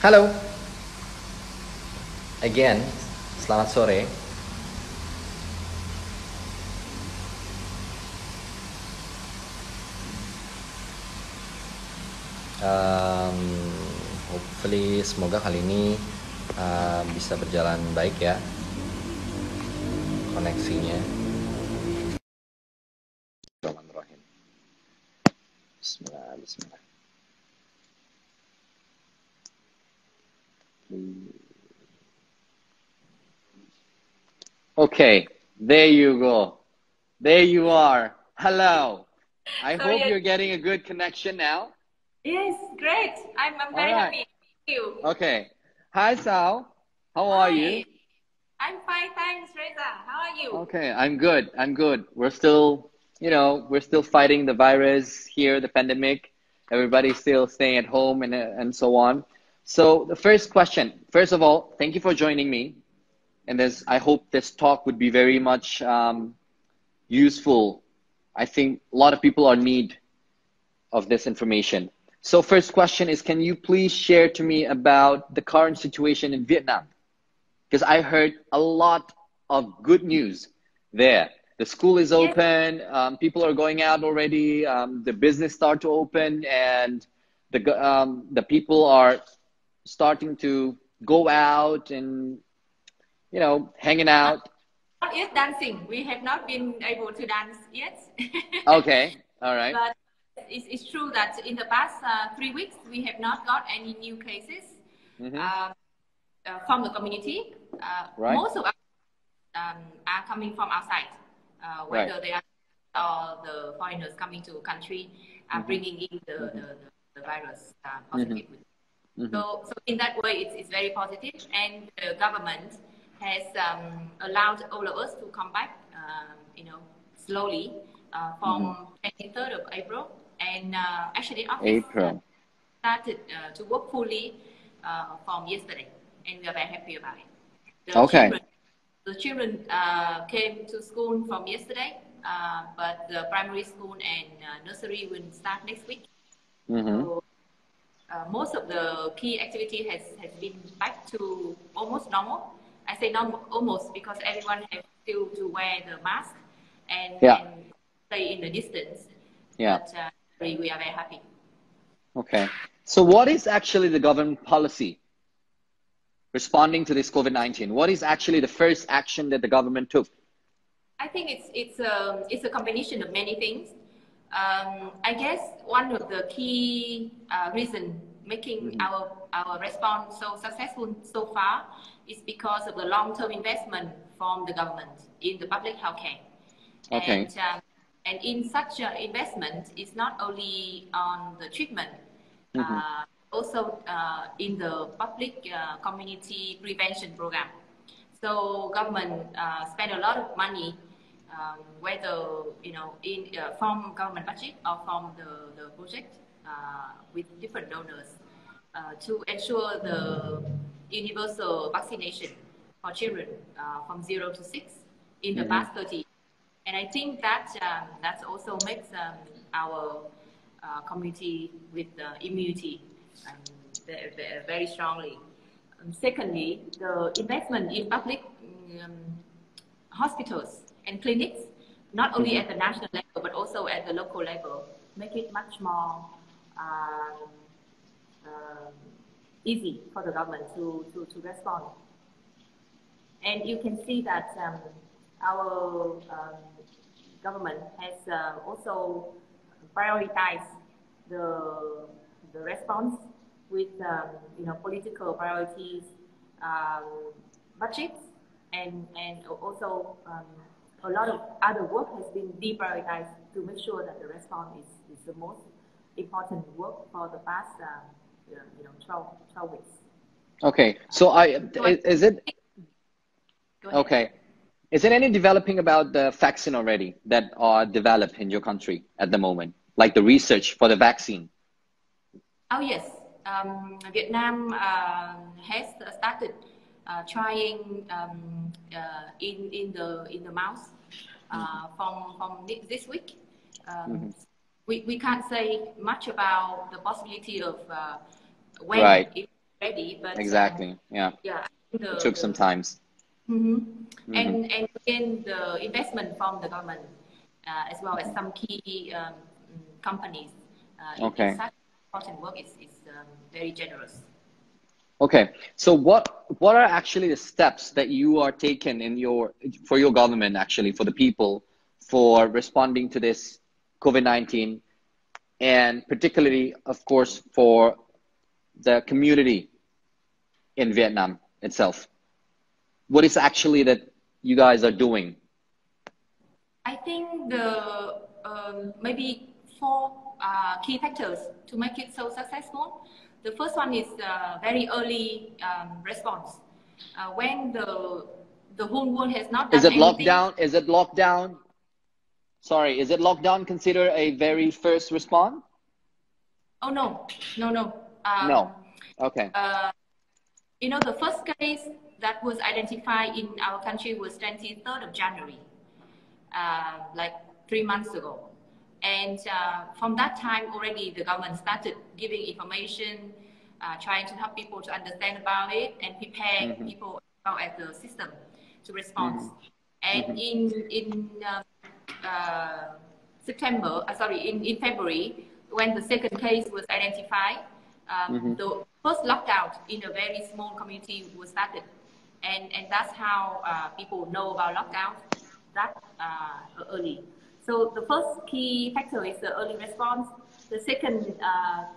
Halo, again, selamat sore. Um, Hopefully, semoga kali ini bisa berjalan baik ya koneksinya. Bismillahirrahmanirrahim. Bismillah, Bismillah. Okay, there you go. There you are. Hello. I So hope yes, you're getting a good connection now. yes, great. I'm All very right. happy. Thank you. Okay. Hi, Sal. How are you? Hi, I'm fine, thanks, Reza. How are you? Okay, I'm good. I'm good. We're still, we're still fighting the virus here, the pandemic. Everybody's still staying at home and so on. So the first question, first of all, thank you for joining me. And I hope this talk would be very much useful. I think a lot of people are in need of this information. So first question is, can you please share to me about the current situation in Vietnam? Because I heard a lot of good news there. The school is Yes, open, people are going out already, the business start to open, and the people are starting to go out and hanging out. not yet dancing. We have not been able to dance yet. Okay, all right. But it's true that in the past 3 weeks, we have not got any new cases Mm-hmm. uh, from the community. Right, Most of us are coming from outside, right. whether they are or the foreigners coming to a country are Mm-hmm. bringing in the virus Mm-hmm. positively. Mm-hmm. So in that way, it's very positive, and the government has allowed all of us to come back, slowly Mm-hmm. from 23rd of April, and actually office April. started to work fully from yesterday, and we are very happy about it. The Okay. children, the children came to school from yesterday, but the primary school and nursery will start next week. Mm-hmm. So most of the key activity has been back to almost normal. I say normal almost because everyone has still to wear the mask Yeah, and stay in the distance. yeah. But we are very happy. Okay. So what is actually the government policy responding to this COVID-19? What is actually the first action that the government took? I think it's a combination of many things. I guess one of the key reason making Mm-hmm. our response so successful so far is because of the long-term investment from the government in the public healthcare. Okay. And in such investment, it's not only on the treatment, Mm-hmm. also in the public community prevention program. So government spend a lot of money, whether in from government budget or from the project with different donors to ensure the universal vaccination for children from 0 to 6 in the Mm-hmm. past 30. And I think that also makes our community with immunity very strongly. Secondly, the investment in public um, hospitals and clinics, not only Mm-hmm. at the national level but also at the local level, make it much more um, um, easy for the government to respond. And you can see that our government has also prioritized the, the response with political priorities, budgets, and also a lot of other work has been deprioritized to make sure that the response is the most important work for the past 12 weeks. Okay. So Is it go ahead. okay? Is there any developing about the vaccine already that are developed in your country at the moment, like the research for the vaccine? Oh yes, Vietnam has started trying in the mouse from this week. Mm-hmm. We can't say much about the possibility of when Right. it's ready, but Exactly. Yeah. yeah, It took some time. and again the investment from the government as well as some key companies in Okay. such important work is very generous. Okay. So what are actually the steps that you are taking for your government, actually, for the people, for responding to this COVID-19, and particularly, of course, for the community in Vietnam itself? What is actually that you guys are doing? I think the maybe four key factors to make it so successful. The first one is very early response. When the whole world has not Is done it anything. lockdown? Is it lockdown? Sorry, is it lockdown considered a very first response? Oh no, no, no. No. Okay. You know, the first case that was identified in our country was 23rd of January, like 3 months ago. And from that time already, the government started giving information, trying to help people to understand about it and prepare people about at the system to respond. And in in February, when the second case was identified, the first lockdown in a very small community was started. And that's how people know about lockdown that early. So the first key factor is the early response. The second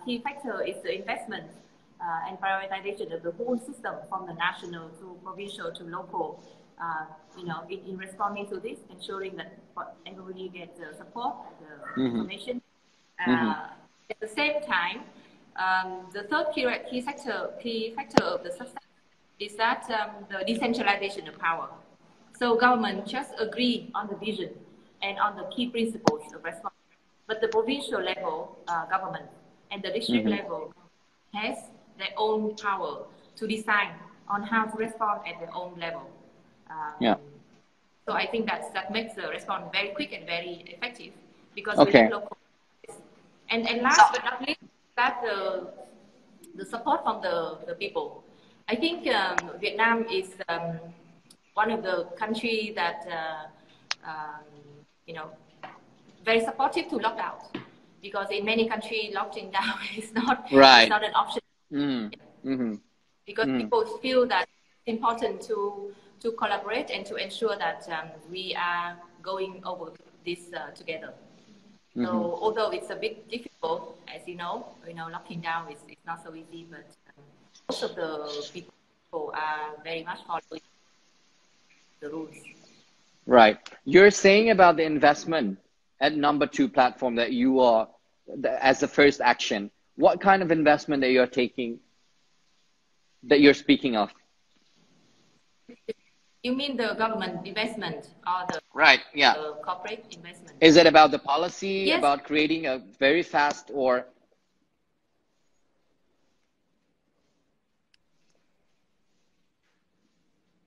key factor is the investment and prioritization of the whole system from the national to provincial to local, in responding to this, ensuring that everybody gets the support, the information. At the same time, the third key factor of the success is that the decentralization of power. So government just agree on the vision and on the key principles of response. But the provincial level government and the district level has their own power to decide on how to respond at their own level. Yeah. So I think that makes the response very quick and very effective because we Okay. have local. And last but not least, that the support from the people. I think Vietnam is one of the countries that very supportive to lockdown, because in many countries locking down is not Right. an option. Because people feel that it's important to collaborate and to ensure that we are going over this together. So although it's a bit difficult, as locking down is not so easy, but most of the people are very much following the rules. Right. You're saying about the investment at number 2 platform that you are, as the first action. What kind of investment that you're taking, that you're speaking of? You mean the government investment or the Right. Yeah. corporate investment? Is it about the policy, Yes. about creating a very fast or?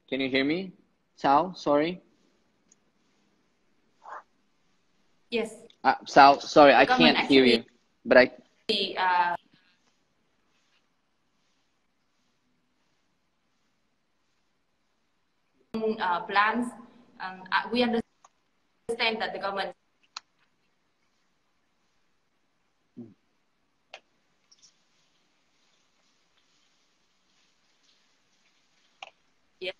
Can you hear me, Sal? Sorry. Yes. Sal, sorry, The I can't hear you. But plans. We understand that the government. Yes,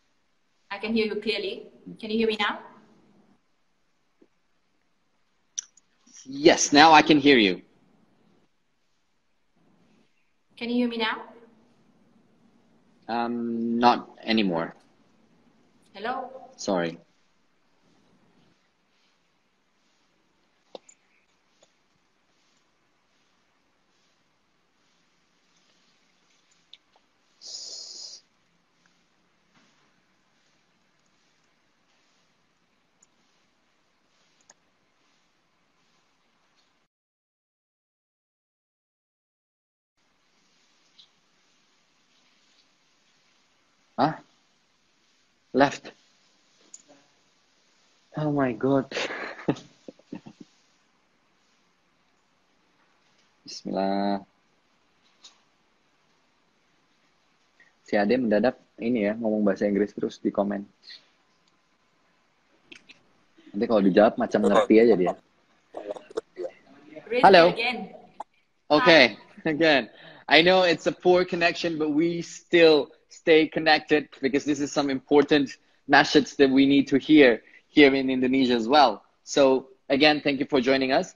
I can hear you clearly. Can you hear me now? Yes, now I can hear you. Can you hear me now? Not anymore. Hello? Sorry. Huh? Left. Oh my God. Bismillah. Si Ade mendadak ini ya ngomong bahasa Inggris terus di komen. Nanti kalau dijawab macam ngerti aja dia. Raise Hello. me again. Okay, again. I know it's a poor connection, but we still stay connected because this is some important message that we need to hear here in Indonesia as well. So again, thank you for joining us.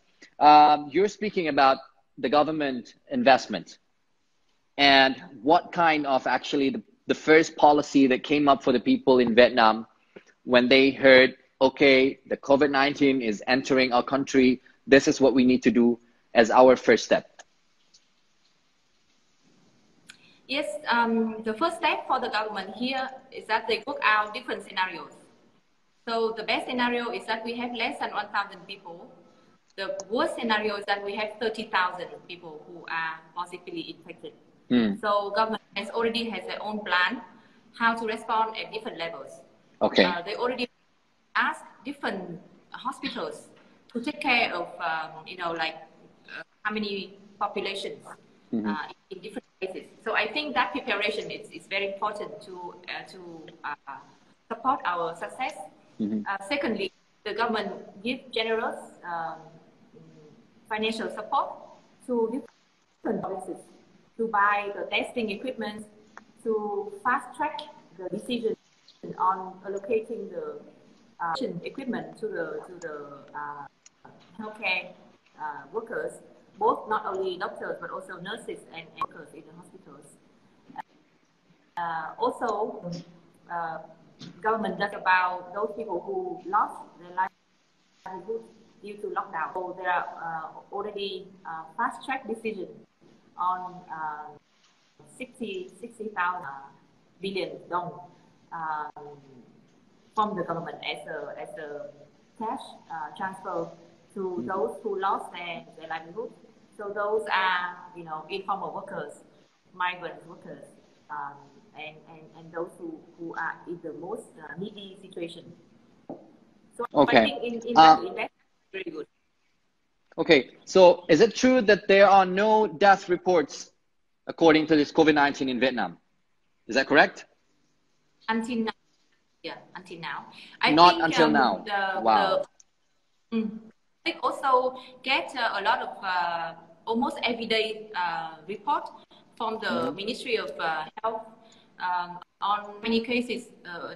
You're speaking about the government investment and what kind of actually the first policy that came up for the people in Vietnam when they heard, okay, the COVID-19 is entering our country. This is what we need to do as our first step. Yes, the first step for the government here is that they work out different scenarios. So the best scenario is that we have less than 1,000 people. The worst scenario is that we have 30,000 people who are positively infected. So government already has their own plan how to respond at different levels. Okay. They already asked different hospitals to take care of, how many populations in different places. So I think that preparation is very important to support our success. Secondly, the government gives generous financial support to different provinces to buy the testing equipment, to fast track the decision on allocating the equipment to the healthcare workers, both not only doctors but also nurses and workers in the hospitals. Also, government does about those people who lost their livelihood due to lockdown. So there are already fast-track decisions on 60,000 billion dong from the government as a cash transfer to those who lost their livelihood. So those are, informal workers, migrant workers, and those who are in the most needy situation. So okay. I think in that investment, very good. Okay, so is it true that there are no death reports according to this COVID-19 in Vietnam? Is that correct? Until now, yeah, until now. Not until now. Wow. I also get a lot of almost everyday report from the Ministry of Health on many cases,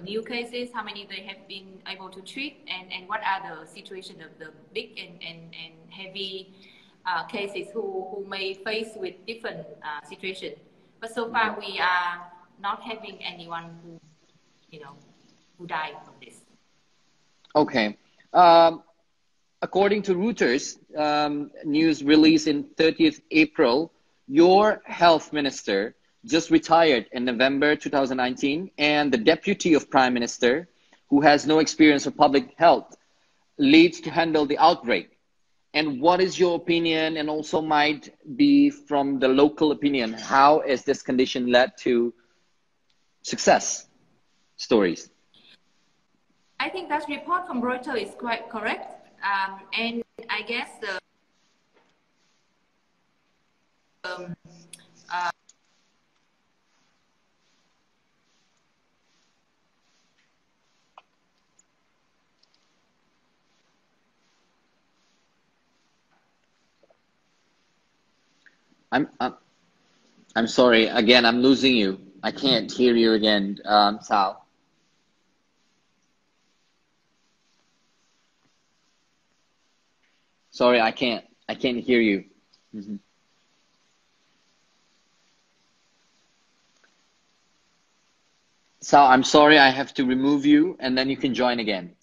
new cases, how many they have been able to treat, and what are the situation of the big and heavy cases who may face with different situations. But so far, we are not having anyone who died from this. Okay. According to Reuters news release in 30th April, your health minister just retired in November 2019, and the deputy of prime minister, who has no experience of public health, leads to handle the outbreak. And what is your opinion, and also might be from the local opinion, how is this condition led to success stories? I think that report from Reuters is quite correct. And I guess I'm sorry. Again, I'm losing you. I can't hear you again, Sal. Sorry, I can't hear you. Sal, I'm sorry. I have to remove you, and then you can join again.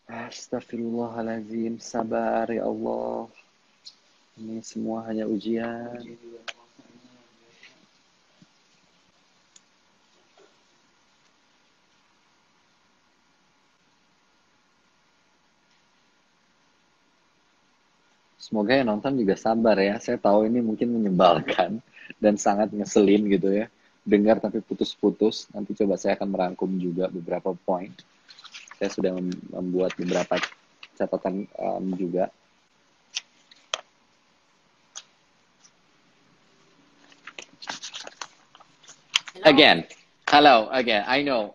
Astaghfirullahaladzim, sabar ya Allah. Ini semua hanya ujian. Semoga yang nonton juga sabar ya. Saya tahu ini mungkin menyebalkan dan sangat ngeselin gitu ya. Dengar tapi putus-putus. Nanti coba saya akan merangkum juga beberapa poin. Saya sudah membuat beberapa catatan juga. Hello again. I know.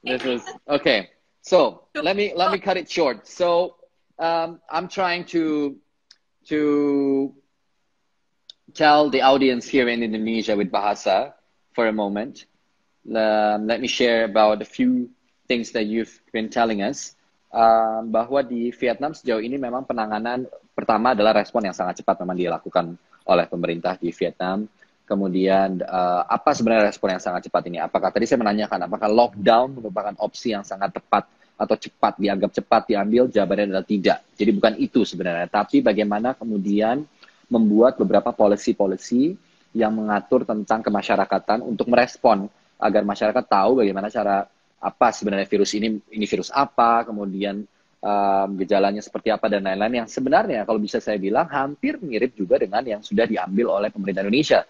This is okay. So let me cut it short. So I'm trying to tell the audience here in Indonesia with Bahasa for a moment. Let me share about a few things that you've been telling us. Bahwa di Vietnam sejauh ini memang penanganan pertama adalah respon yang sangat cepat memang dilakukan oleh pemerintah di Vietnam. Kemudian apa sebenarnya respon yang sangat cepat ini? Apakah tadi saya menanyakan apakah lockdown merupakan opsi yang sangat tepat atau cepat dianggap cepat diambil? Jawabannya adalah tidak. Jadi bukan itu sebenarnya, tapi bagaimana kemudian membuat beberapa policy-policy yang mengatur tentang kemasyarakatan untuk merespon agar masyarakat tahu bagaimana cara apa sebenarnya virus ini virus apa, kemudian gejalanya seperti apa dan lain-lain yang sebenarnya kalau bisa saya bilang hampir mirip juga dengan yang sudah diambil oleh pemerintah Indonesia.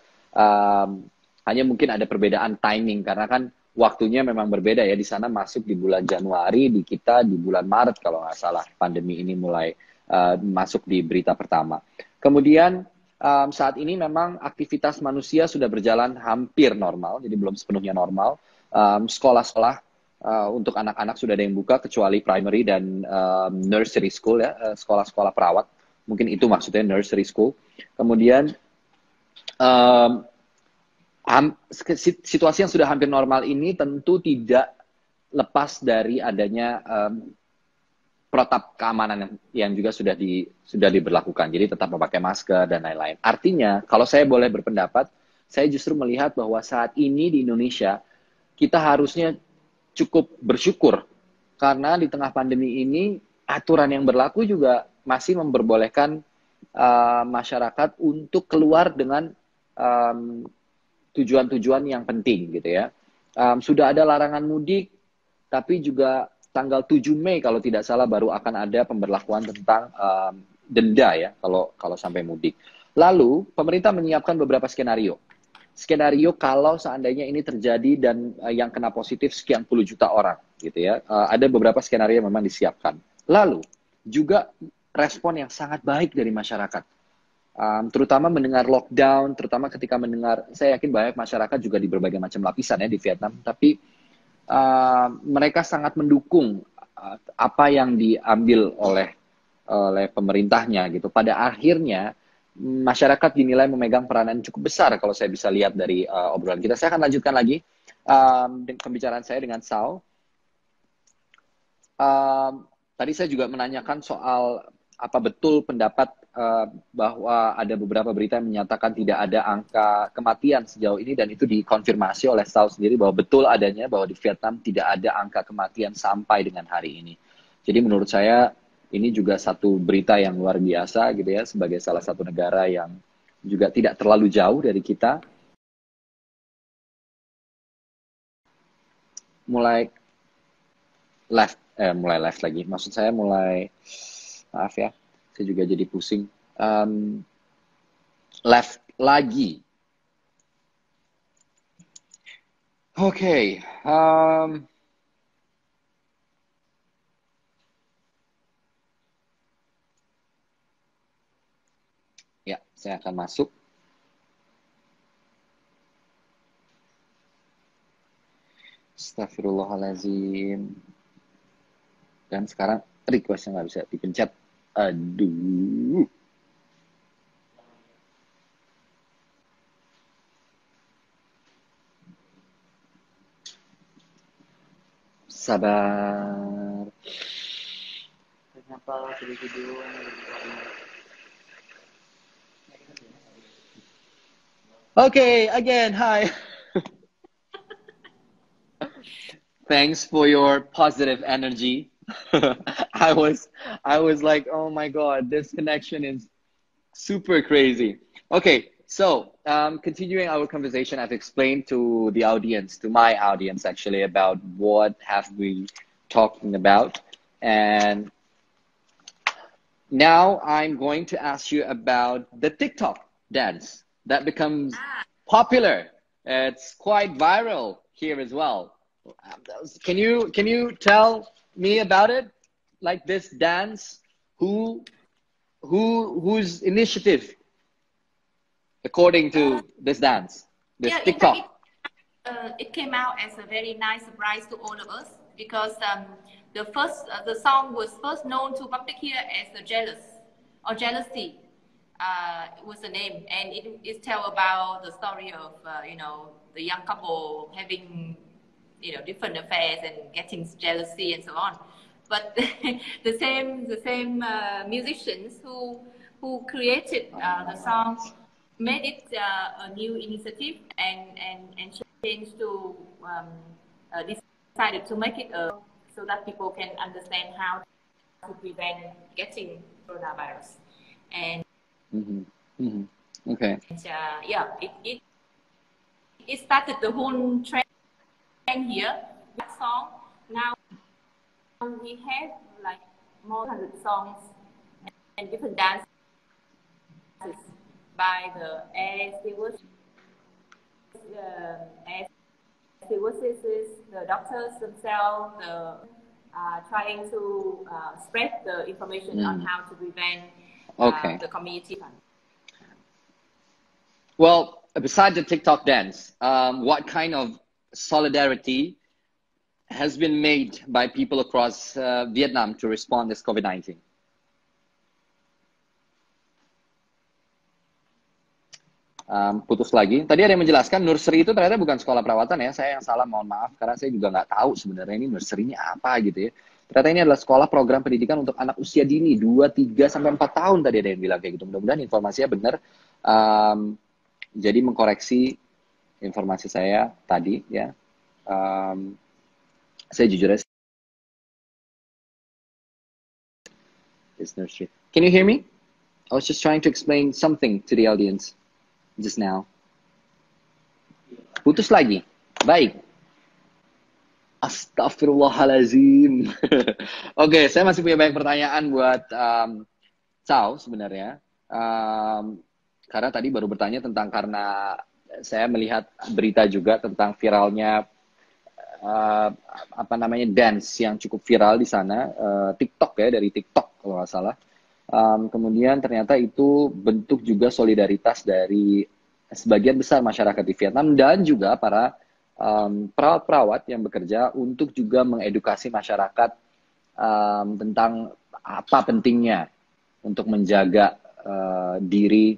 Hanya mungkin ada perbedaan timing karena kan waktunya memang berbeda ya, di sana masuk di bulan Januari, di kita di bulan Maret kalau nggak salah pandemi ini mulai masuk di berita pertama. Kemudian saat ini memang aktivitas manusia sudah berjalan hampir normal, jadi belum sepenuhnya normal. Sekolah-sekolah untuk anak-anak sudah ada yang buka kecuali primary dan nursery school ya, sekolah-sekolah perawat. Mungkin itu maksudnya nursery school. Kemudian situasi yang sudah hampir normal ini tentu tidak lepas dari adanya protap keamanan yang juga sudah diberlakukan. Jadi tetap memakai masker dan lain-lain. Artinya, kalau saya boleh berpendapat, saya justru melihat bahwa saat ini di Indonesia kita harusnya cukup bersyukur karena di tengah pandemi ini aturan yang berlaku juga masih memperbolehkan masyarakat untuk keluar dengan tujuan-tujuan yang penting gitu ya. Sudah ada larangan mudik, tapi juga tanggal 7 Mei kalau tidak salah baru akan ada pemberlakuan tentang denda ya kalau sampai mudik. Lalu pemerintah menyiapkan beberapa skenario. Skenario kalau seandainya ini terjadi dan yang kena positif sekian puluh juta orang gitu ya. Ada beberapa skenario yang memang disiapkan. Lalu juga respon yang sangat baik dari masyarakat. Terutama mendengar lockdown, terutama ketika mendengar, saya yakin banyak masyarakat juga di berbagai macam lapisan ya di Vietnam, tapi mereka sangat mendukung apa yang diambil oleh pemerintahnya gitu. Pada akhirnya masyarakat dinilai memegang peranan cukup besar kalau saya bisa lihat dari obrolan kita. Saya akan lanjutkan lagi pembicaraan saya dengan Sao. Tadi saya juga menanyakan soal apa betul pendapat bahwa ada beberapa berita yang menyatakan tidak ada angka kematian sejauh ini, dan itu dikonfirmasi oleh Sao sendiri bahwa betul adanya, bahwa di Vietnam tidak ada angka kematian sampai dengan hari ini. Jadi menurut saya ini juga satu berita yang luar biasa gitu ya, sebagai salah satu negara yang juga tidak terlalu jauh dari kita. Mulai left lagi. Maksud saya maaf ya, saya juga jadi pusing. Left lagi. Oke. Ya, saya akan masuk. Astagfirullahaladzim. Dan sekarang requestnya nggak bisa dipencet. Aduh. Sabar. Kenapa video Okay, again, hi. Thanks for your positive energy. I was like, oh my God, this connection is super crazy. Okay, so continuing our conversation, I've explained to the audience, to my audience actually, about what have we talking about. And now I'm going to ask you about the TikTok dance that becomes popular. It's quite viral here as well. Can you tell me about it? Like this dance, who whose initiative according Uh, to this dance, this yeah, in fact, TikTok? it came out as a very nice surprise to all of us because the song was first known to public here as the Jealous or Jealousy. It was the name, and it tell about the story of the young couple having different affairs and getting jealousy and so on. But the same musicians who created the song made it a new initiative and changed to decided to make it so that people can understand how to prevent getting coronavirus. And Hmm. Hmm. Okay. yeah, it started the whole trend here. That song now we have like more than 100 songs and different dances by the air stewardesses, the doctors themselves, trying to spread the information on how to prevent Okay. the community. Well, besides the TikTok dance, what kind of solidarity has been made by people across Vietnam to respond this COVID-19? Putus lagi. Tadi ada yang menjelaskan nursery itu ternyata bukan sekolah perawatan ya. Saya yang salah, mohon maaf. Karena saya juga nggak tahu sebenarnya ini nursery-nya apa gitu ya. Ternyata ini adalah sekolah program pendidikan untuk anak usia dini, 2, 3, sampai 4 tahun tadi ada yang bilang kayak gitu. Mudah-mudahan informasinya benar. Jadi mengkoreksi informasi saya tadi ya. Saya jujur aja. This nursery. Can you hear me? I was just trying to explain something to the audience just now. Putus lagi. Baik. Astagfirullahalazim. Oke, saya masih punya banyak pertanyaan buat Cao sebenarnya. Karena tadi baru bertanya tentang karena saya melihat berita juga tentang viralnya dance yang cukup viral di sana, TikTok ya, dari TikTok kalau nggak salah. Kemudian ternyata itu bentuk juga solidaritas dari sebagian besar masyarakat di Vietnam dan juga para perawat-perawat yang bekerja untuk juga mengedukasi masyarakat tentang apa pentingnya untuk menjaga diri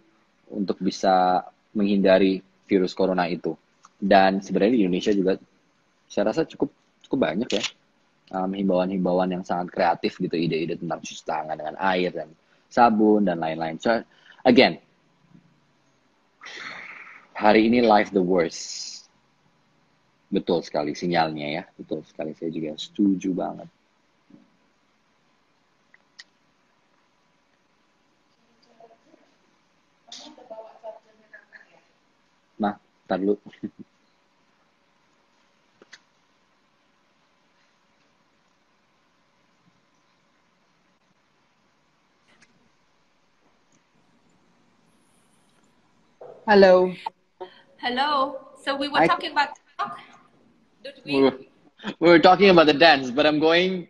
untuk bisa menghindari virus corona itu. Dan sebenarnya di Indonesia juga saya rasa cukup banyak ya himbauan-himbauan yang sangat kreatif gitu, ide-ide tentang cuci tangan dengan air dan sabun dan lain-lain. So again, hari ini life the worst. Betul sekali sinyalnya ya, betul sekali, saya juga setuju banget. Nah, ntar dulu. Hello. Hello. So we were talking about TikTok. Did we were talking about the dance, but I'm going.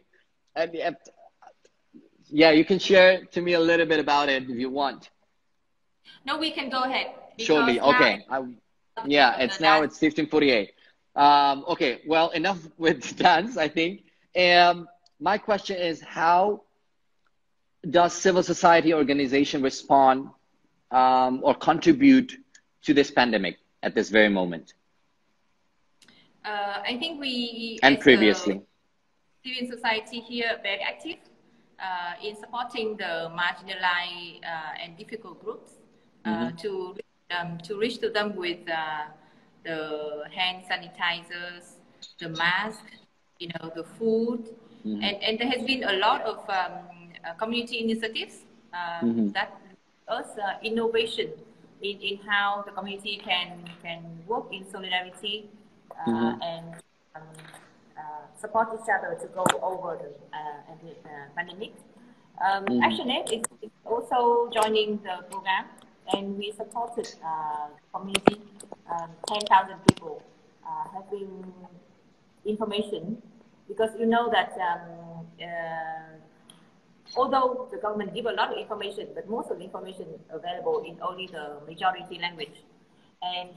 Yeah, you can share to me a little bit about it if you want. No, we can go ahead. Surely, okay. Yeah, it's now it's 15:48. Okay, well, enough with dance, I think. My question is, how does civil society organization respond or contribute to this pandemic at this very moment? I think we, and as previously, civil society here, very active in supporting the marginalized and difficult groups to reach to them with the hand sanitizers, the mask, the food, and there has been a lot of community initiatives that us innovation in how the community can work in solidarity and support each other to go over the pandemic. ActionAid is also joining the program, and we supported community. 10,000 people have been information, because you know that although the government give a lot of information, but most of the information available in only the majority language. And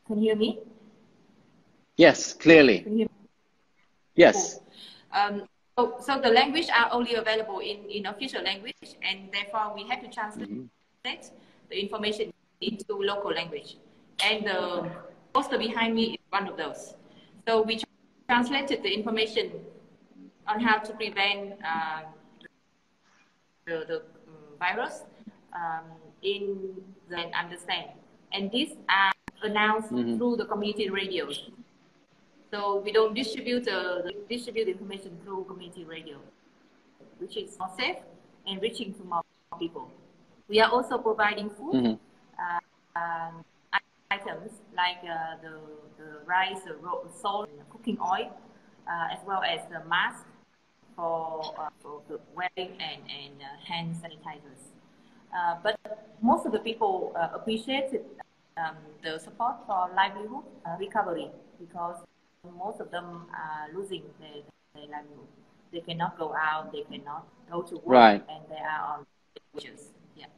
can you hear me? Yes, clearly. Can you hear me? Yes. Cool. So the language are only available in official language, and therefore we have to translate the information into local language. And the poster behind me is one of those. So we translated the information on how to prevent the virus in the understand. And these are announced through the community radios. So we don't distribute the information through community radio, which is more safe and reaching to more people. We are also providing food items like the rice, salt, cooking oil, as well as the mask for the wearing and hand sanitizers. But most of the people appreciated the support for livelihood recovery, because most of them are losing their livelihood. They cannot go out, they cannot go to work, and they are on wages. Yeah.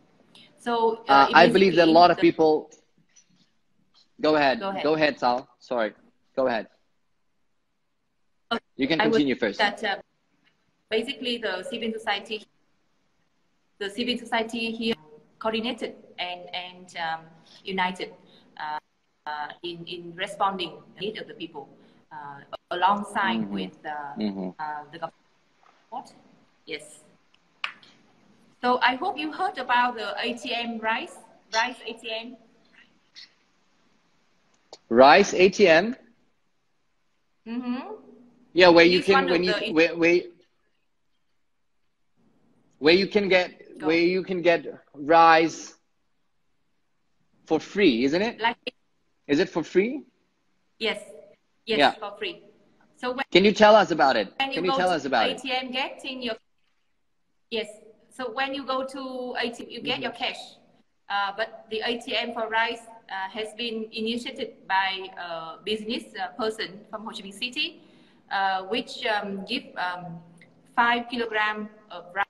So I believe that a lot of people. Go ahead. Go ahead, Sal. Sorry. Go ahead. You can continue first. That basically the civil society here coordinated and united in responding to the need of the people, alongside with the government. Yes. So I hope you heard about the ATM Rise ATM. Rise ATM. Yeah, where you can where you can get Rise for free, isn't it? Is it for free? Yes. Yes, yeah. For free. So can you tell us about it? Can you tell us about ATM getting your So when you go to ATM, you get your cash. But the ATM for Rise has been initiated by a business person from Ho Chi Minh City, which give 5 kilograms of rice.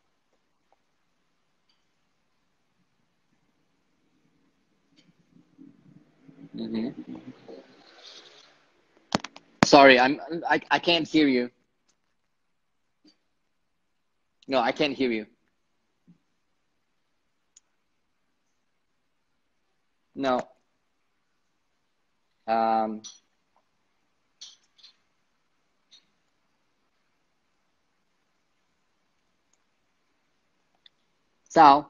Sorry, I can't hear you. No, I can't hear you. No. Sal.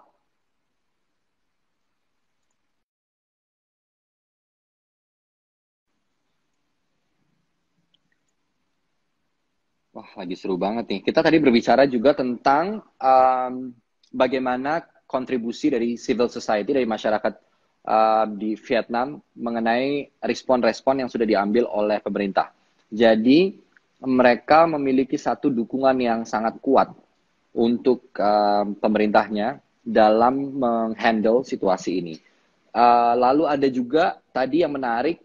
Wah, lagi seru banget nih. Kita tadi berbicara juga tentang bagaimana kontribusi dari civil society, dari masyarakat di Vietnam mengenai respon-respon yang sudah diambil oleh pemerintah. Jadi mereka memiliki satu dukungan yang sangat kuat untuk pemerintahnya dalam menghandle situasi ini. Lalu ada juga tadi yang menarik,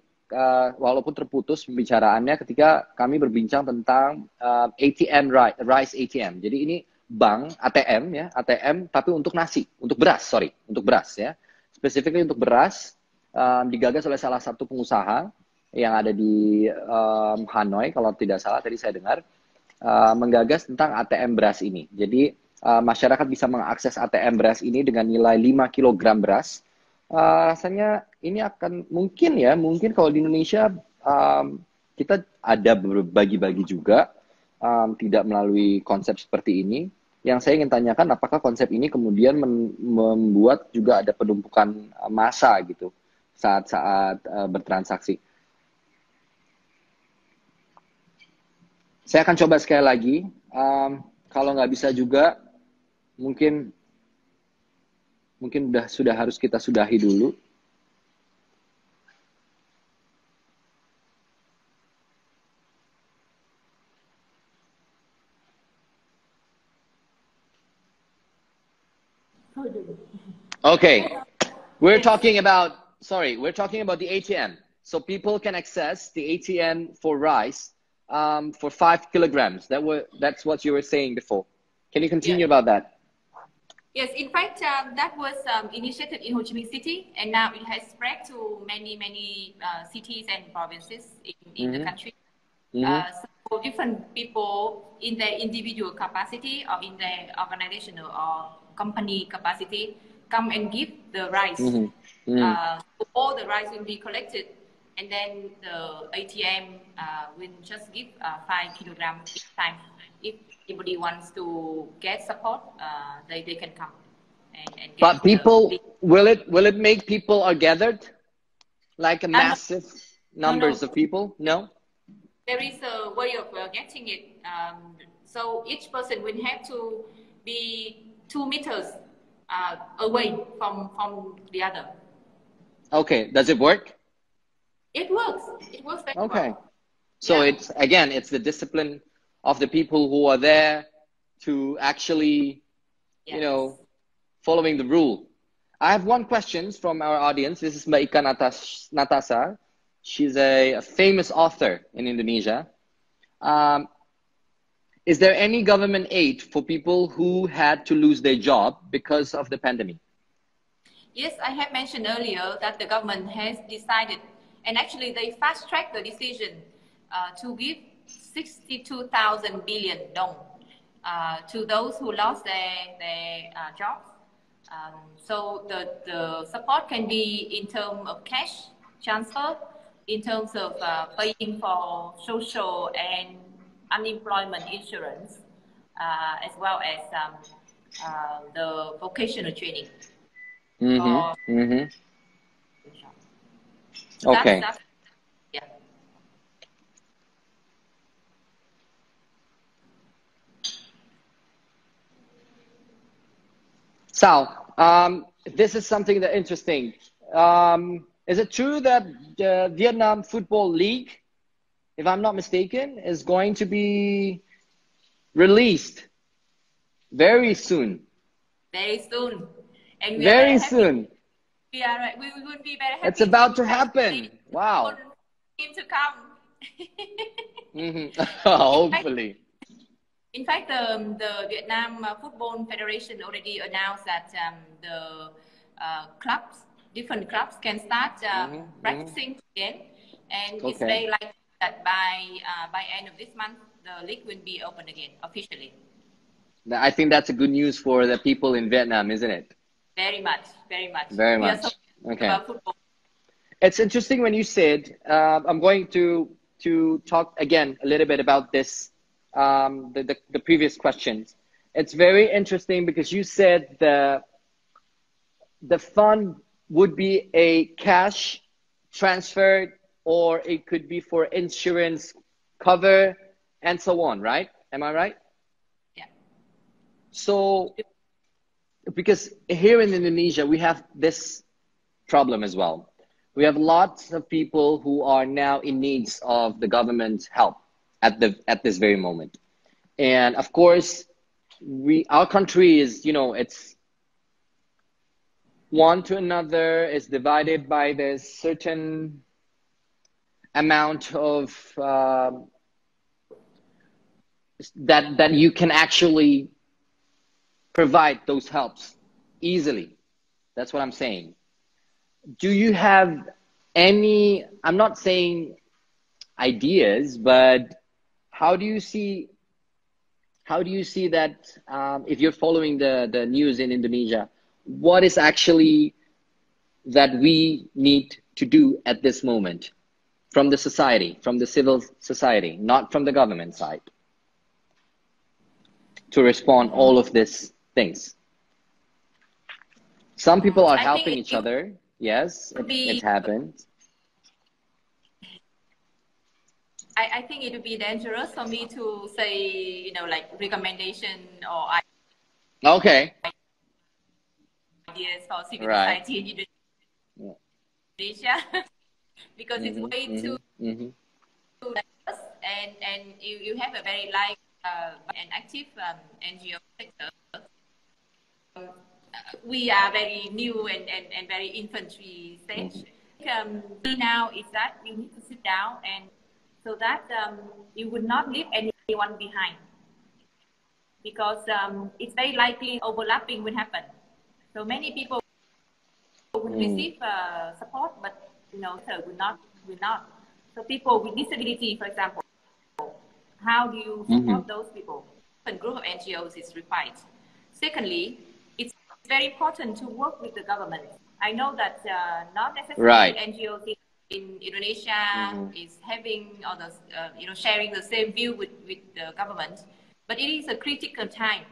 walaupun terputus pembicaraannya ketika kami berbincang tentang ATM Rise ATM. Jadi ini bank ATM ya, ATM tapi untuk nasi, untuk beras ya. Specifically untuk beras, digagas oleh salah satu pengusaha yang ada di Hanoi kalau tidak salah tadi saya dengar, menggagas tentang ATM beras ini. Jadi masyarakat bisa mengakses ATM beras ini dengan nilai 5 kg beras. Rasanya ini akan mungkin kalau di Indonesia kita ada berbagi-bagi juga, tidak melalui konsep seperti ini. Yang saya ingin tanyakan, apakah konsep ini kemudian membuat juga ada penumpukan massa gitu saat-saat bertransaksi. Saya akan coba sekali lagi. Kalau nggak bisa juga, mungkin sudah harus kita sudahi dulu. Okay, we're talking about the ATM. so people can access the ATM for rice for 5 kilograms. That's what you were saying before. Can you continue Yeah. about that? Yes, in fact, that was initiated in Ho Chi Minh City, and now it has spread to many cities and provinces in the country. So different people in their individual capacity or in their organizational or company capacity come and give the rice. So all the rice will be collected, and then the ATM will just give 5 kilograms each time. If anybody wants to get support, they can come and get. But people, will it make people are gathered, like a massive numbers of people? No. There is a way of getting it. So each person will have to be 2 meters away from the other. Okay. Does it work? It works. It works very well. So it's the discipline of the people who are there to actually, following the rule. I have one question from our audience. This is Mbak Ika Natasha. She's a famous author in Indonesia. Is there any government aid for people who had to lose their job because of the pandemic? Yes, I have mentioned earlier that the government has decided, and actually they fast-tracked the decision to give 62,000 billion dong to those who lost their jobs. So the support can be in terms of cash transfer, in terms of paying for social and unemployment insurance, as well as the vocational training. Okay. Yeah. Sal, this is something that interesting. Is it true that the Vietnam Football League, if I'm not mistaken, is going to be released very soon? Very soon. And we very are soon. We would be very happy. It's about to happen. Wow. Him to come. Hopefully. In fact, the Vietnam Football Federation already announced that the different clubs can start practicing again, and it's very likely that by end of this month, the league will be open again officially. I think that's a good news for the people in Vietnam, isn't it? Very much, very much. Very much. Okay. It's interesting when you said, I'm going to talk again a little bit about this, the previous questions. It's very interesting because you said the fund would be a cash transfer, or it could be for insurance cover and so on, right? Am I right? Yeah. So, because here in Indonesia, we have this problem as well. We have lots of people who are now in needs of the government's help at this very moment. And of course, our country is, it's one to another, is divided by this certain amount of that you can actually provide those helps easily. That's what I'm saying. Do you have any, I'm not saying ideas, but how do you see that if you're following the news in Indonesia, what is actually that we need to do at this moment from the society, from the civil society, not from the government side, to respond all of these things? Some people are helping each other. Yes, it happens. I think it would be dangerous for me to say, like recommendation or ideas for civil society in Indonesia, because it's way too diverse, and you have a very and active NGO sector. We are very new and very infantry stage. now is that you need to sit down and so that you would not leave anyone behind, because it's very likely overlapping will happen. So many people will receive support, but so will not. So people with disability, for example, how do you support those people? A group of NGOs is required. Secondly, it's very important to work with the government. I know that not necessarily NGOs in Indonesia is having or sharing the same view with the government, but it is a critical time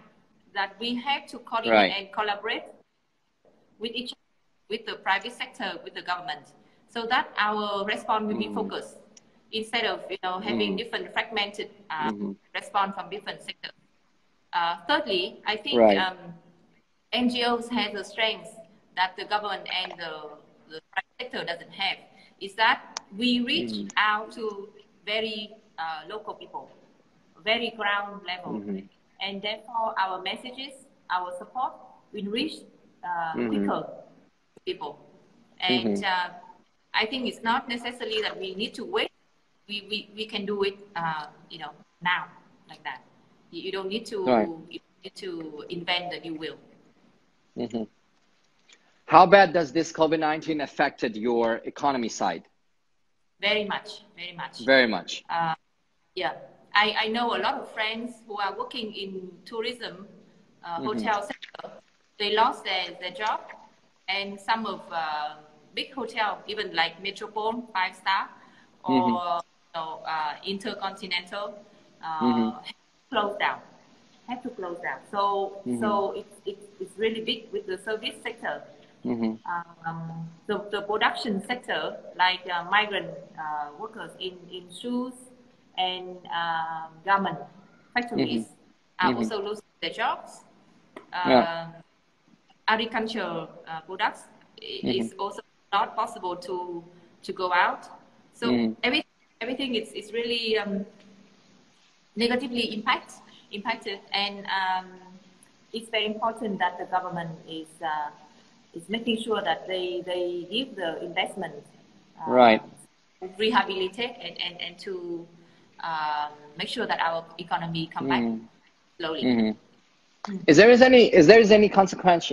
that we have to coordinate and collaborate with each other, with the private sector, with the government, so that our response will be focused instead of having different fragmented response from different sectors. Thirdly, I think NGOs have the strengths that the government and the private sector doesn't have, is that we reach out to very local people, very ground level, and therefore our messages, our support will reach quicker to people. And I think it's not necessarily that we need to wait. We can do it, now, like that. You don't need to you need to invent the new wheel. How bad does this COVID-19 affected your economy side? Very much, very much. Very much. Yeah, I know a lot of friends who are working in tourism, hotel sector. They lost their job, and some of big hotel, even like Metropole, 5-star, or Intercontinental, closed down. Have to close down. So it's really big with the service sector. The production sector, like migrant workers in shoes and garment factories, are also losing their jobs. Agricultural products is also not possible to go out. So everything is really negatively impacted, and it's very important that the government is making sure that they give the investment to rehabilitate and to make sure that our economy come back slowly. Is there any consequence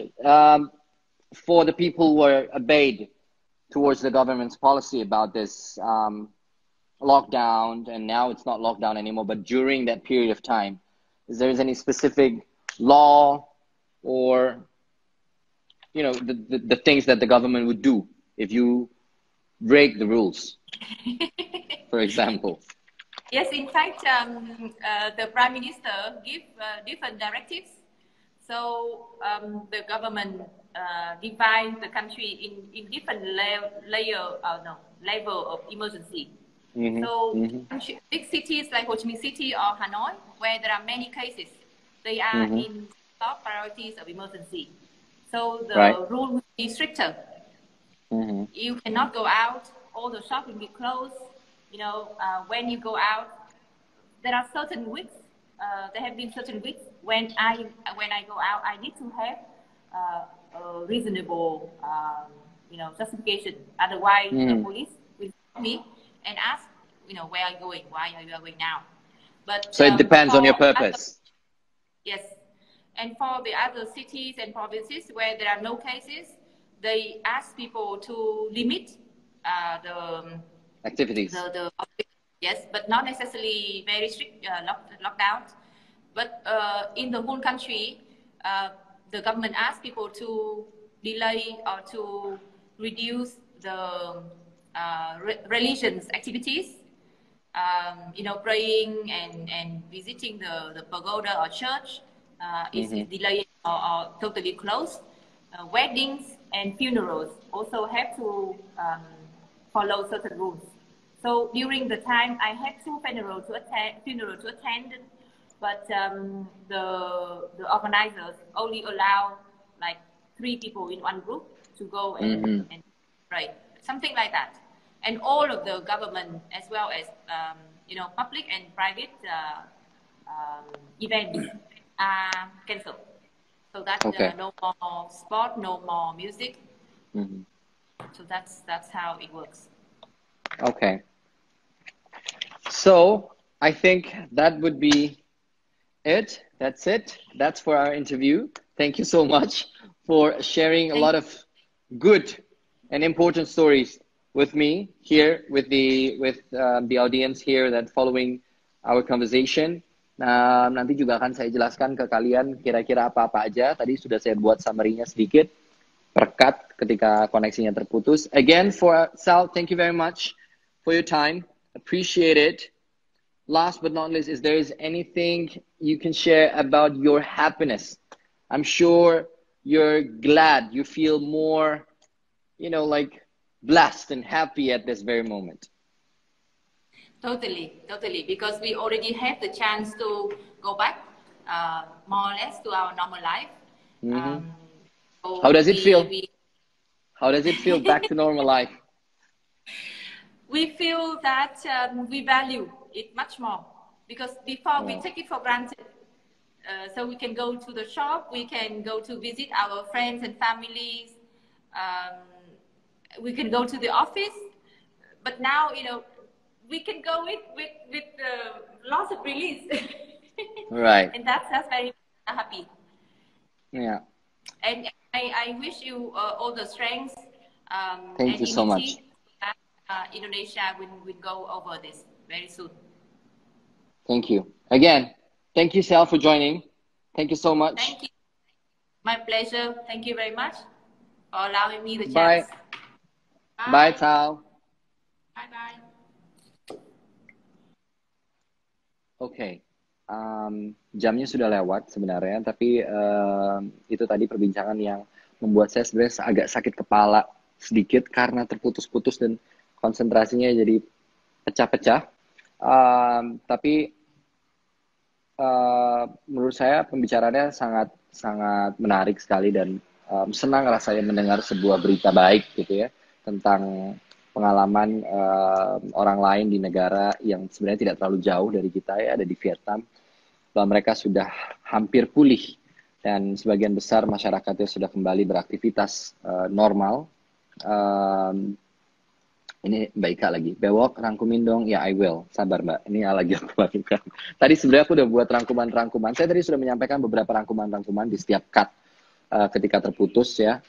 for the people who are obeyed towards the government's policy about this lockdown, and now it's not lockdown anymore, but during that period of time, is there any specific law or the things that the government would do if you break the rules, for example? Yes, in fact, the Prime Minister give different directives. So the government divide the country in different level of emergency. So big cities like Ho Chi Minh City or Hanoi, where there are many cases, they are in top priorities of emergency. So the rule will be stricter. You cannot go out. All the shops will be closed. When you go out, there are certain weeks. There have been certain weeks when I go out, I need to have a reasonable, justification. Otherwise, the police will stop me and ask, where are you going? Why are you going now? But so it depends on your purpose. Yes, and for the other cities and provinces where there are no cases, they ask people to limit the activities. Yes, but not necessarily very strict lockdown. But in the whole country, the government asks people to delay or to reduce the religious activities. Praying and visiting the pagoda or church is delayed or totally closed. Weddings and funerals also have to follow certain rules. So during the time, I had 2 funerals to attend, but the organizers only allow like 3 people in one group to go and pray, something like that. And all of the government, as well as public and private events, are cancelled. So that no more sport, no more music. So that's how it works. Okay. So I think that would be it. That's it. That's for our interview. Thank you so much for sharing a lot of good and important stories with me here, with the audience here that following our conversation. Nah, nanti juga akan saya jelaskan ke kalian kira-kira apa-apa aja. Tadi sudah saya buat summary-nya sedikit, perkat ketika koneksinya terputus. Again, for Sal, thank you very much for your time. Appreciate it. Last but not least, is there is anything you can share about your happiness? I'm sure you're glad, you feel more, like blessed and happy at this very moment. Totally. Because we already have the chance to go back, more or less, to our normal life. So How does it feel? How does it feel back to normal life? We feel that we value it much more, because before we take it for granted. So we can go to the shop, we can go to visit our friends and families, we can go to the office, but now, we can go with lots of release. Right. And that's very happy. Yeah. And I wish you all the strength Thank and you so much. Indonesia will go over this very soon. Thank you. Again, thank you, Sal, for joining. Thank you so much. Thank you. My pleasure. Thank you very much for allowing me the Bye. chance. Bye, Sal. Bye-bye. Oke. Jamnya sudah lewat sebenarnya, tapi itu tadi perbincangan yang membuat saya sebenarnya agak sakit kepala sedikit karena terputus-putus dan konsentrasinya jadi pecah-pecah. Tapi menurut saya pembicaraannya sangat menarik sekali dan senang rasanya mendengar sebuah berita baik gitu ya tentang pengalaman orang lain di negara yang sebenarnya tidak terlalu jauh dari kita ya, ada di Vietnam, bahwa mereka sudah hampir pulih dan sebagian besar masyarakatnya sudah kembali beraktivitas normal. Ini Mbak Ika lagi, bewok rangkumin dong, ya I will, sabar Mbak, ini lagi aku lakukan. Tadi sebenarnya aku udah buat rangkuman-rangkuman, saya tadi sudah menyampaikan beberapa rangkuman-rangkuman di setiap cut ketika terputus ya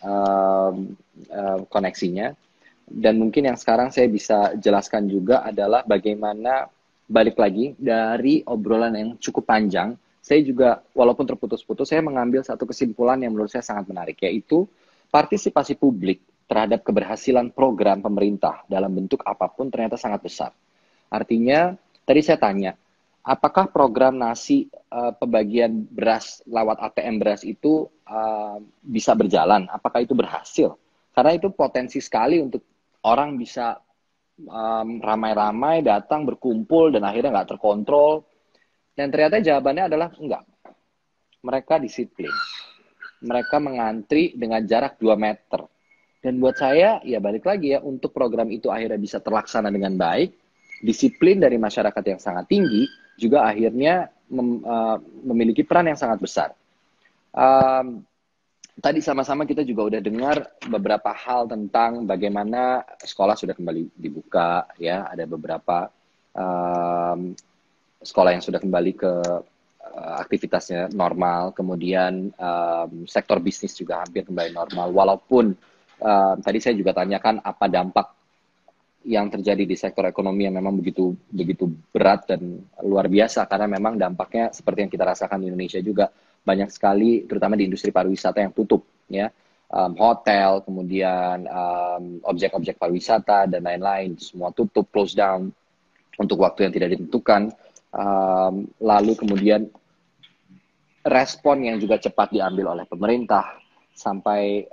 koneksinya. Dan mungkin yang sekarang saya bisa jelaskan juga adalah bagaimana balik lagi dari obrolan yang cukup panjang, saya juga walaupun terputus-putus, saya mengambil satu kesimpulan yang menurut saya sangat menarik, yaitu partisipasi publik terhadap keberhasilan program pemerintah dalam bentuk apapun ternyata sangat besar. Artinya, tadi saya tanya, apakah program nasi pembagian beras lewat ATM beras itu bisa berjalan? Apakah itu berhasil? Karena itu potensi sekali untuk orang bisa ramai-ramai datang berkumpul dan akhirnya nggak terkontrol. Dan ternyata jawabannya adalah enggak. Mereka disiplin. Mereka mengantri dengan jarak 2 meter. Dan buat saya, ya balik lagi ya, untuk program itu akhirnya bisa terlaksana dengan baik, disiplin dari masyarakat yang sangat tinggi, juga akhirnya memiliki peran yang sangat besar. Tadi sama-sama kita juga udah dengar beberapa hal tentang bagaimana sekolah sudah kembali dibuka, ya, ada beberapa sekolah yang sudah kembali ke aktivitasnya normal, kemudian sektor bisnis juga hampir kembali normal, walaupun tadi saya juga tanyakan apa dampak yang terjadi di sektor ekonomi yang memang begitu berat dan luar biasa, karena memang dampaknya seperti yang kita rasakan di Indonesia juga banyak sekali, terutama di industri pariwisata yang tutup, ya, hotel, kemudian objek-objek pariwisata dan lain-lain, semua tutup, close down untuk waktu yang tidak ditentukan. Lalu kemudian respon yang juga cepat diambil oleh pemerintah sampai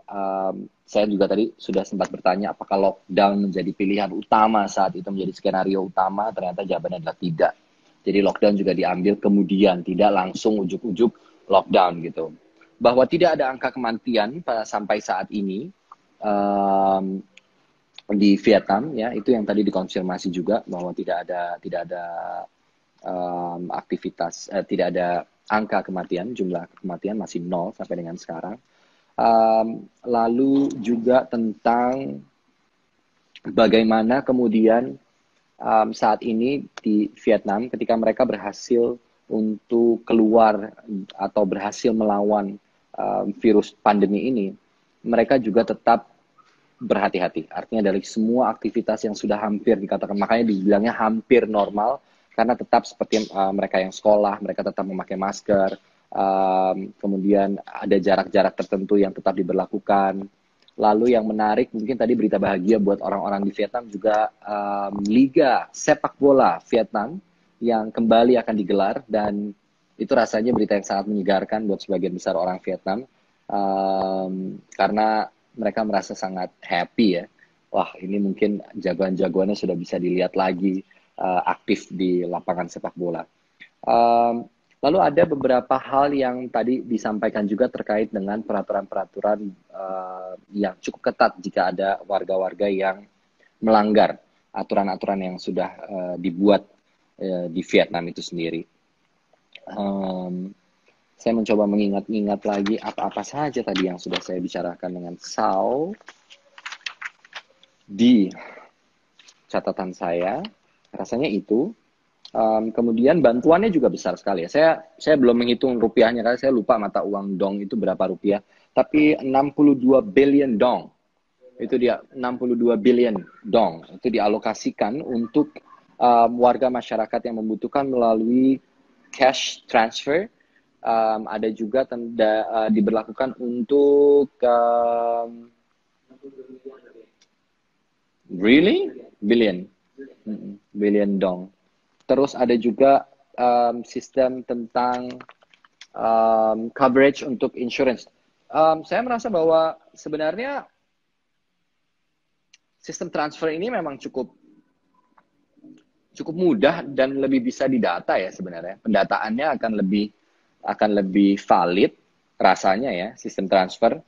saya juga tadi sudah sempat bertanya apakah lockdown menjadi pilihan utama saat itu, menjadi skenario utama. Ternyata jawabannya adalah tidak. Jadi lockdown juga diambil kemudian, tidak langsung ujuk-ujuk lockdown gitu. Bahwa tidak ada angka kematian sampai saat ini di Vietnam, ya, itu yang tadi dikonfirmasi juga bahwa tidak ada aktivitas, tidak ada angka kematian, jumlah kematian masih 0 sampai dengan sekarang. Lalu juga tentang bagaimana kemudian saat ini di Vietnam ketika mereka berhasil untuk keluar atau berhasil melawan virus pandemi ini, mereka juga tetap berhati-hati. Artinya dari semua aktivitas yang sudah hampir dikatakan, makanya dibilangnya hampir normal, karena tetap seperti mereka yang sekolah, mereka tetap memakai masker, kemudian ada jarak-jarak tertentu yang tetap diberlakukan. Lalu yang menarik, mungkin tadi berita bahagia buat orang-orang di Vietnam juga Liga Sepak Bola Vietnam yang kembali akan digelar, dan itu rasanya berita yang sangat menyegarkan buat sebagian besar orang Vietnam, karena mereka merasa sangat happy ya. Wah, ini mungkin jagoan-jagoannya sudah bisa dilihat lagi aktif di lapangan sepak bola. Lalu ada beberapa hal yang tadi disampaikan juga terkait dengan peraturan-peraturan yang cukup ketat jika ada warga-warga yang melanggar aturan-aturan yang sudah dibuat di Vietnam itu sendiri. Saya mencoba mengingat-ingat lagi apa-apa saja tadi yang sudah saya bicarakan dengan Sao di catatan saya. Rasanya itu. Kemudian bantuannya juga besar sekali ya. Saya belum menghitung rupiahnya karena saya lupa mata uang dong itu berapa rupiah. Tapi 62 billion dong. Itu dia 62 billion dong. Itu dialokasikan untuk warga masyarakat yang membutuhkan melalui cash transfer. Ada juga diberlakukan untuk really billion dong. Terus ada juga sistem tentang coverage untuk insurance. Saya merasa bahwa sebenarnya sistem transfer ini memang cukup mudah dan lebih bisa didata ya sebenarnya. Pendataannya akan lebih valid rasanya ya sistem transfer.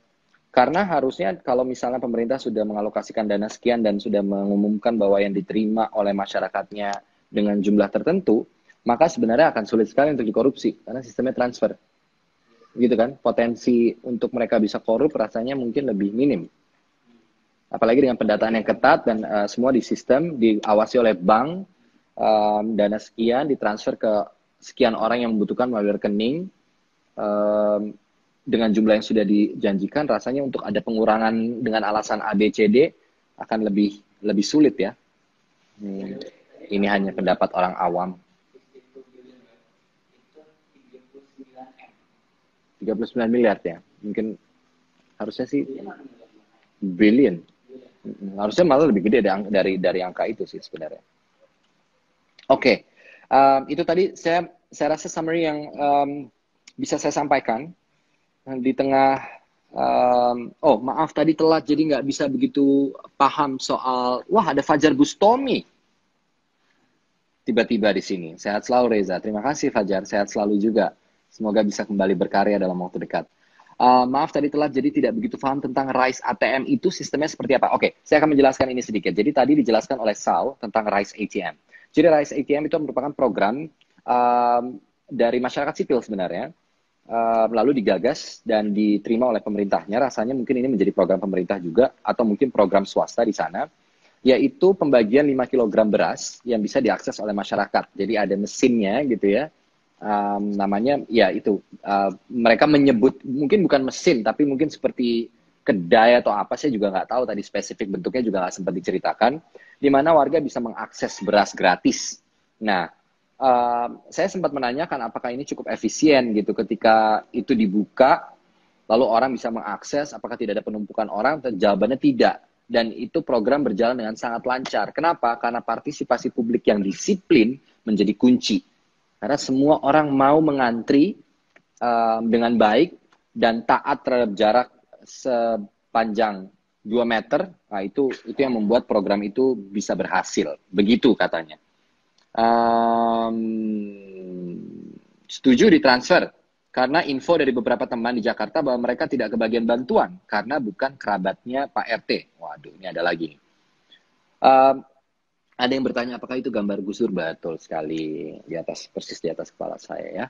Karena harusnya kalau misalnya pemerintah sudah mengalokasikan dana sekian dan sudah mengumumkan bahwa yang diterima oleh masyarakatnya dengan jumlah tertentu, maka sebenarnya akan sulit sekali untuk dikorupsi karena sistemnya transfer. Gitu kan? Potensi untuk mereka bisa korup rasanya mungkin lebih minim. Apalagi dengan pendataan yang ketat dan semua di sistem, diawasi oleh bank, dana sekian ditransfer ke sekian orang yang membutuhkan melalui rekening, dengan jumlah yang sudah dijanjikan, rasanya untuk ada pengurangan dengan alasan A, B, C, D akan lebih sulit ya. Ini hanya pendapat orang awam. 39 miliar ya. Mungkin harusnya sih billion. Harusnya malah lebih gede dari angka itu sih sebenarnya. Oke. Itu tadi saya rasa summary yang bisa saya sampaikan di tengah maaf tadi telat jadi nggak bisa begitu paham soal ada Fajar Bustomi tiba-tiba di sini. Sehat selalu Reza. Terima kasih Fajar. Sehat selalu juga. Semoga bisa kembali berkarya dalam waktu dekat. Maaf tadi telat jadi tidak begitu paham tentang RISE ATM itu sistemnya seperti apa. Oke, saya akan menjelaskan ini sedikit. Jadi tadi dijelaskan oleh Sal tentang RISE ATM. Jadi RISE ATM itu merupakan program dari masyarakat sipil sebenarnya. Lalu digagas dan diterima oleh pemerintahnya. Rasanya mungkin ini menjadi program pemerintah juga atau mungkin program swasta di sana, yaitu pembagian 5 kg beras yang bisa diakses oleh masyarakat. Jadi ada mesinnya gitu ya. Namanya ya itu mereka menyebut mungkin bukan mesin tapi mungkin seperti kedai atau apa, saya juga nggak tahu tadi spesifik bentuknya juga nggak sempat diceritakan, di mana warga bisa mengakses beras gratis. Nah, saya sempat menanyakan apakah ini cukup efisien gitu ketika itu dibuka lalu orang bisa mengakses, apakah tidak ada penumpukan orang? Jawabannya tidak. Dan itu program berjalan dengan sangat lancar. Kenapa? Karena partisipasi publik yang disiplin menjadi kunci. Karena semua orang mau mengantri dengan baik dan taat terhadap jarak sepanjang 2 meter. Nah, itu yang membuat program itu bisa berhasil. Begitu katanya. Setuju ditransfer. Karena info dari beberapa teman di Jakarta bahwa mereka tidak kebagian bantuan karena bukan kerabatnya Pak RT. Waduh, ini ada lagi nih. Ada yang bertanya apakah itu gambar Gus Dur? Betul sekali, persis di atas kepala saya ya.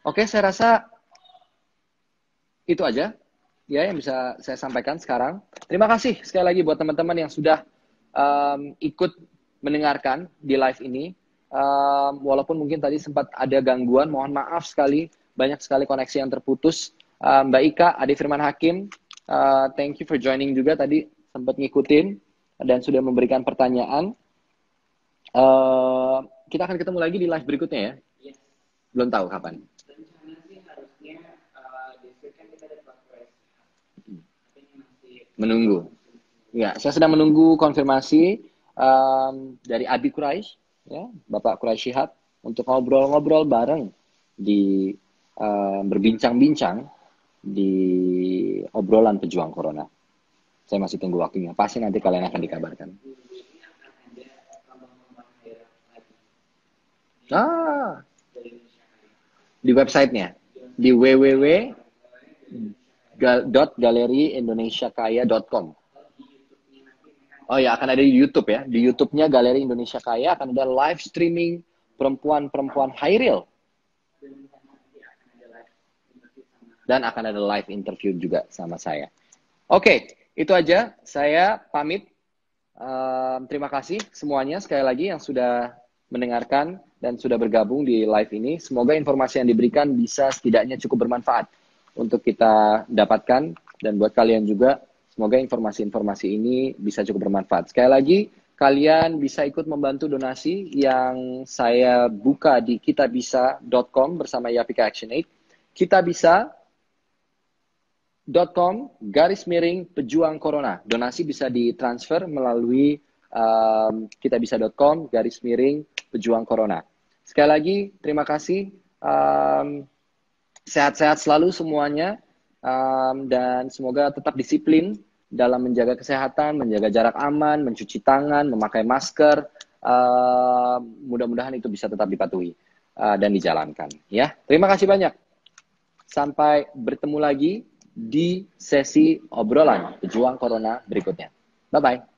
Oke, saya rasa itu aja ya yang bisa saya sampaikan sekarang. Terima kasih sekali lagi buat teman-teman yang sudah ikut mendengarkan di live ini. Walaupun mungkin tadi sempat ada gangguan, mohon maaf sekali, banyak sekali koneksi yang terputus. Mbak Ika, Ade Firman Hakim, thank you for joining juga tadi, sempat ngikutin dan sudah memberikan pertanyaan. Kita akan ketemu lagi di live berikutnya ya? Yes. Belum tahu kapan. Rencana sih harusnya kan kita ada menunggu. Ya, saya sedang menunggu konfirmasi dari Abi Quraisy, ya, Bapak Quraisy Shihab, untuk ngobrol-ngobrol bareng di berbincang-bincang di obrolan pejuang corona. Saya masih tunggu waktunya. Pasti nanti kalian akan dikabarkan. Di websitenya, di www.galeriindonesiakaya.com. Oh ya, akan ada di YouTube ya. Di YouTube-nya Galeri Indonesia Kaya akan ada live streaming perempuan-perempuan Hairil. Dan akan ada live interview juga sama saya. Oke, itu aja. Saya pamit. Terima kasih semuanya sekali lagi yang sudah mendengarkan dan sudah bergabung di live ini. Semoga informasi yang diberikan bisa setidaknya cukup bermanfaat untuk kita dapatkan. Dan buat kalian juga, semoga informasi-informasi ini bisa cukup bermanfaat. Sekali lagi, kalian bisa ikut membantu donasi yang saya buka di kitabisa.com bersama Yapika Action Aid. kitabisa.com/pejuang corona. Donasi bisa ditransfer melalui kitabisa.com/pejuang corona. Sekali lagi, terima kasih. Sehat-sehat selalu semuanya. Dan semoga tetap disiplin dalam menjaga kesehatan, menjaga jarak aman, mencuci tangan, memakai masker. Mudah-mudahan itu bisa tetap dipatuhi dan dijalankan. Ya, terima kasih banyak. Sampai bertemu lagi di sesi obrolan pejuang corona berikutnya. Bye-bye.